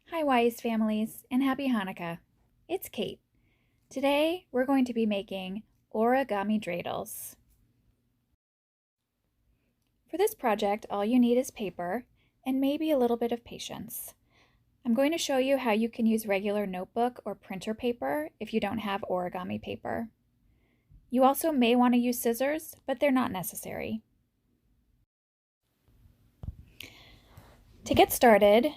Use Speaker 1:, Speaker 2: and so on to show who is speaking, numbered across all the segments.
Speaker 1: Hi Wy'east families, and happy Hanukkah. It's Kate. Today we're going to be making origami dreidels. For this project, all you need is paper and maybe a little bit of patience. I'm going to show you how you can use regular notebook or printer paper if you don't have origami paper. You also may want to use scissors, but they're not necessary. To get started,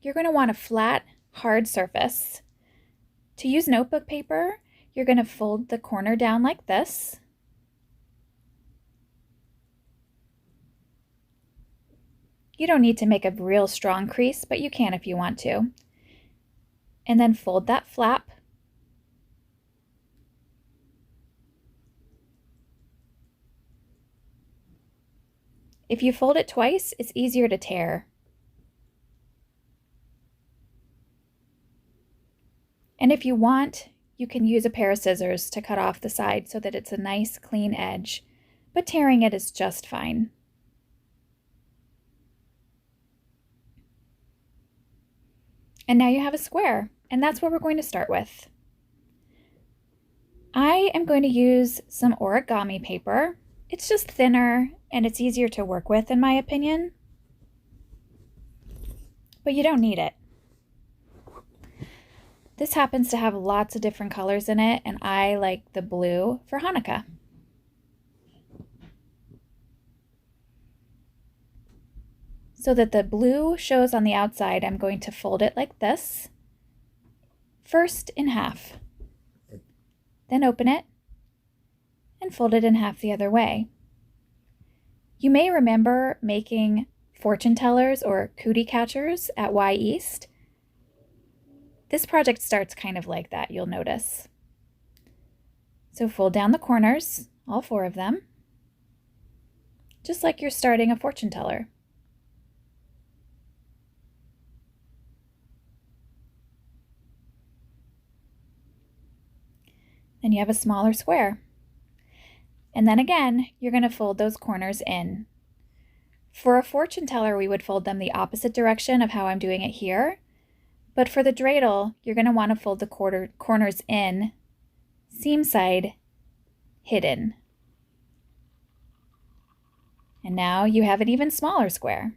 Speaker 1: you're going to want a flat, hard surface. To use notebook paper, you're going to fold the corner down like this. You don't need to make a real strong crease, but you can if you want to. And then fold that flap. If you fold it twice, it's easier to tear. And if you want, you can use a pair of scissors to cut off the side so that it's a nice clean edge, but tearing it is just fine. And now you have a square, and that's what we're going to start with. I am going to use some origami paper. It's just thinner and it's easier to work with in my opinion, but you don't need it. This happens to have lots of different colors in it, and I like the blue for Hanukkah. So that the blue shows on the outside, I'm going to fold it like this. First in half. Then open it and fold it in half the other way. You may remember making fortune tellers or cootie catchers at Wy'east. This project starts kind of like that, you'll notice. So fold down the corners, all 4 of them, just like you're starting a fortune teller. Then you have a smaller square. And then again, you're going to fold those corners in. For a fortune teller, we would fold them the opposite direction of how I'm doing it here. But for the dreidel, you're going to want to fold the corners in, seam side hidden. And now you have an even smaller square.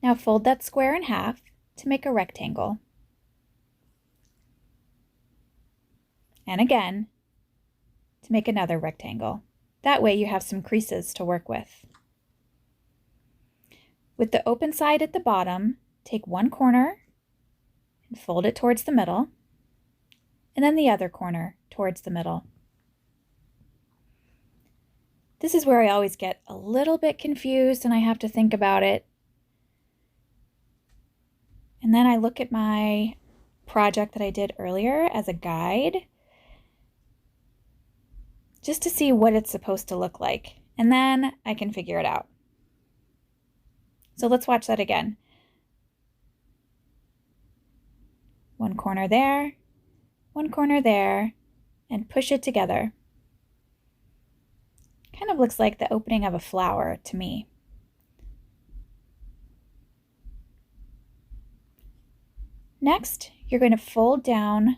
Speaker 1: Now fold that square in half to make a rectangle. And again, to make another rectangle. That way you have some creases to work with. With the open side at the bottom, take one corner and fold it towards the middle, and then the other corner towards the middle. This is where I always get a little bit confused and I have to think about it. And then I look at my project that I did earlier as a guide, just to see what it's supposed to look like, and then I can figure it out. So let's watch that again. One corner there, one corner there, and push it together. Kind of looks like the opening of a flower to me. Next, you're going to fold down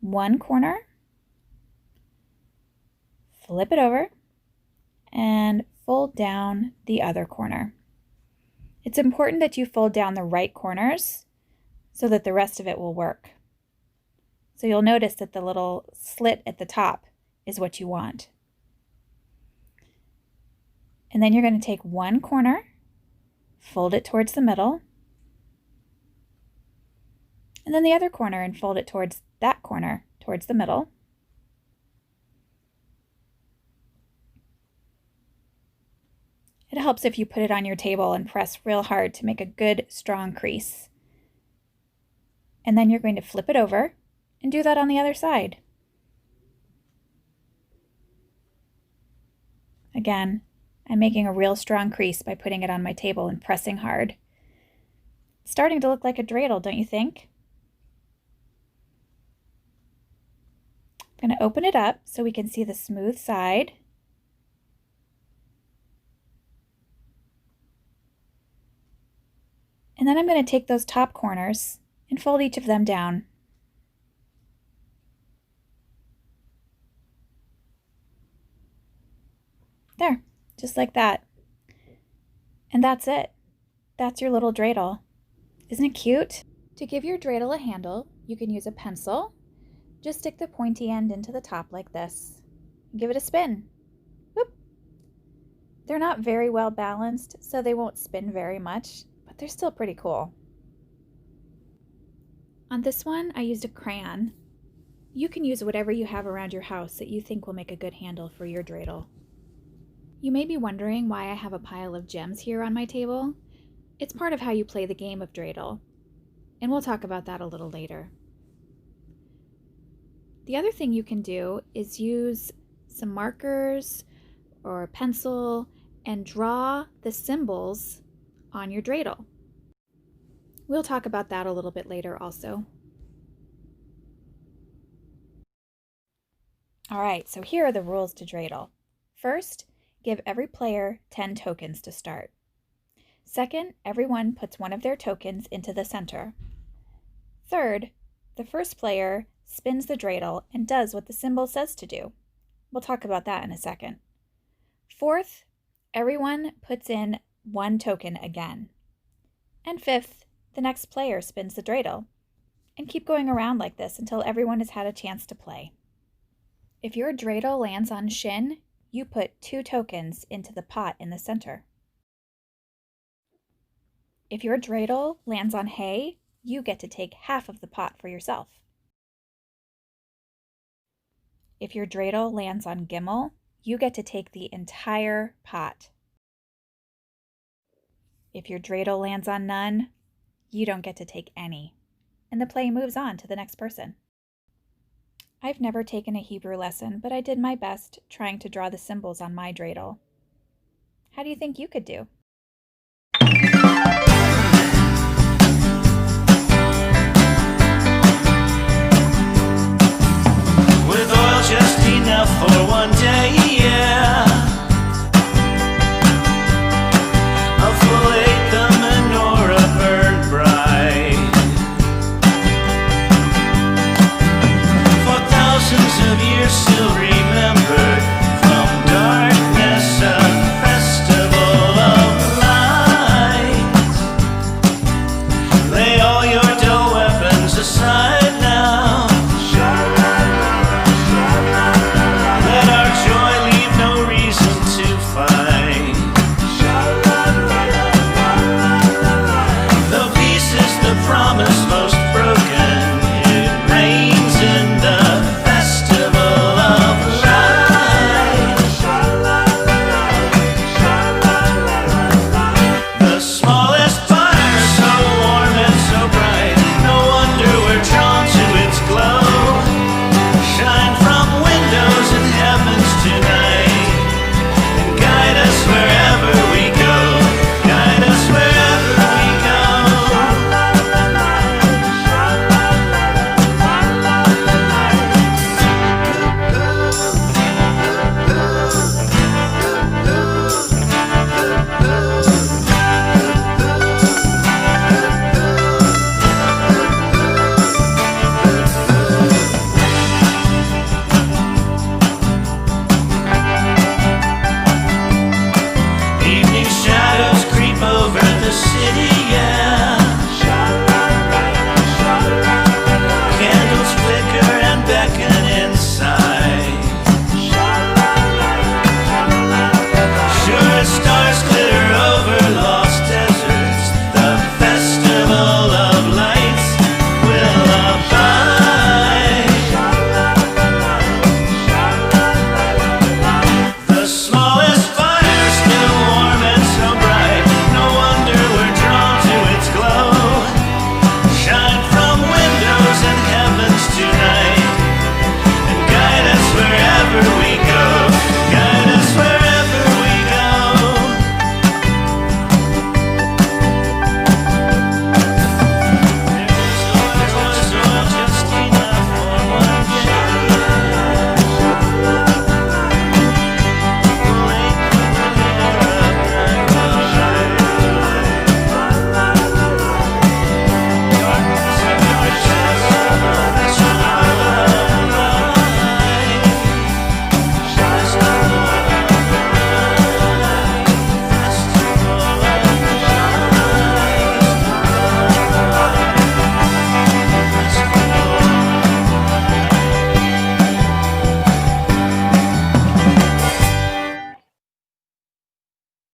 Speaker 1: one corner, flip it over, and fold down the other corner. It's important that you fold down the right corners so that the rest of it will work. So you'll notice that the little slit at the top is what you want. And then you're going to take one corner, fold it towards the middle, and then the other corner and fold it towards that corner, towards the middle. It helps if you put it on your table and press real hard to make a good, strong crease. And then you're going to flip it over and do that on the other side. Again, I'm making a real strong crease by putting it on my table and pressing hard. It's starting to look like a dreidel, don't you think? I'm going to open it up so we can see the smooth side. And then I'm going to take those top corners and fold each of them down. There, just like that. And that's it. That's your little dreidel. Isn't it cute? To give your dreidel a handle, you can use a pencil. Just stick the pointy end into the top like this. And give it a spin. Whoop. They're not very well balanced, so they won't spin very much, but they're still pretty cool. On this one, I used a crayon. You can use whatever you have around your house that you think will make a good handle for your dreidel. You may be wondering why I have a pile of gems here on my table. It's part of how you play the game of dreidel, and we'll talk about that a little later. The other thing you can do is use some markers or a pencil and draw the symbols on your dreidel. We'll talk about that a little bit later also. All right, so here are the rules to dreidel. First, give every player 10 tokens to start. Second, everyone puts one of their tokens into the center. Third, the first player spins the dreidel and does what the symbol says to do. We'll talk about that in a second. Fourth, everyone puts in one token again. And fifth, the next player spins the dreidel. And keep going around like this until everyone has had a chance to play. If your dreidel lands on shin, you put 2 tokens into the pot in the center. If your dreidel lands on hay, you get to take half of the pot for yourself. If your dreidel lands on gimel, you get to take the entire pot. If your dreidel lands on nun, you don't get to take any, and the play moves on to the next person. I've never taken a Hebrew lesson, but I did my best trying to draw the symbols on my dreidel. How do you think you could do?